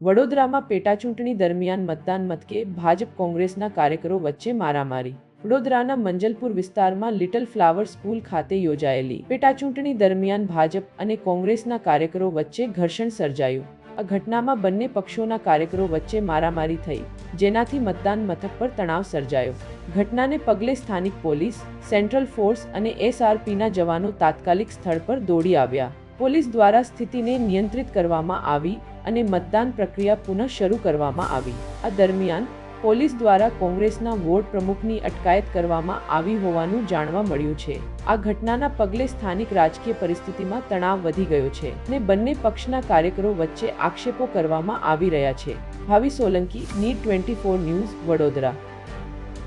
વડોદરામાં પેટાચૂંટણી દરમિયાન મતદાન મથકે ભાજપ કોંગ્રેસના કાર્યકરો વચ્ચે મારામારી। વડોદરાના મંજલપુર વિસ્તારમાં લિટલ ફ્લાવર સ્કૂલ ખાતે યોજાયેલી પેટાચૂંટણી દરમિયાન ભાજપ અને કોંગ્રેસના કાર્યકરો વચ્ચે ઘર્ષણ સર્જાયું। આ ઘટનામાં બંને પક્ષોના કાર્યકરો વચ્ચે મારામારી થઈ, જેનાથી મતદાન મથક પર તણાવ સર્જાયો। ઘટનાને પગલે સ્થાનિક પોલીસ, સેન્ટ્રલ ફોર્સ અને એસઆરપીના જવાનો તાત્કાલિક સ્થળ પર દોડી આવ્યા। પોલીસ દ્વારા સ્થિતિને નિયંત્રિત કરવામાં આવી અને મતદાન પ્રક્રિયા પુનઃ શરૂ કરવામાં આવી। આ દરમિયાન પોલીસ દ્વારા કોંગ્રેસના વોર્ડ પ્રમુખની અટકાયત કરવામાં આવી હોવાનું જાણવા મળ્યું છે। આ ઘટનાના પગલે સ્થાનિક રાજકીય પરિસ્થિતિમાં તણાવ વધી ગયો છે અને બંને પક્ષના કાર્યકરો વચ્ચે આક્ષેપો કરવામાં આવી રહ્યા છે। ભાવિ સોલંકી, નીડ 24 ન્યૂઝ, વડોદરા।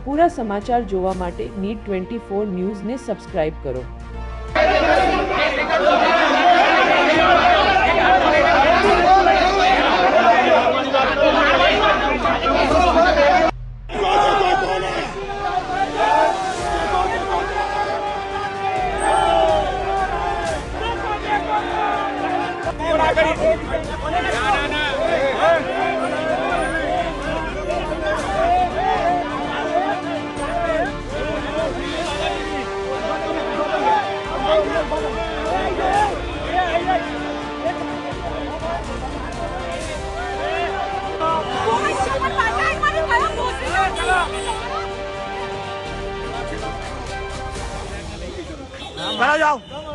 પૂરા સમાચાર જોવા માટે નીડ 24 ન્યૂઝને સબસ્ક્રાઇબ કરો। खड़ा जाओ।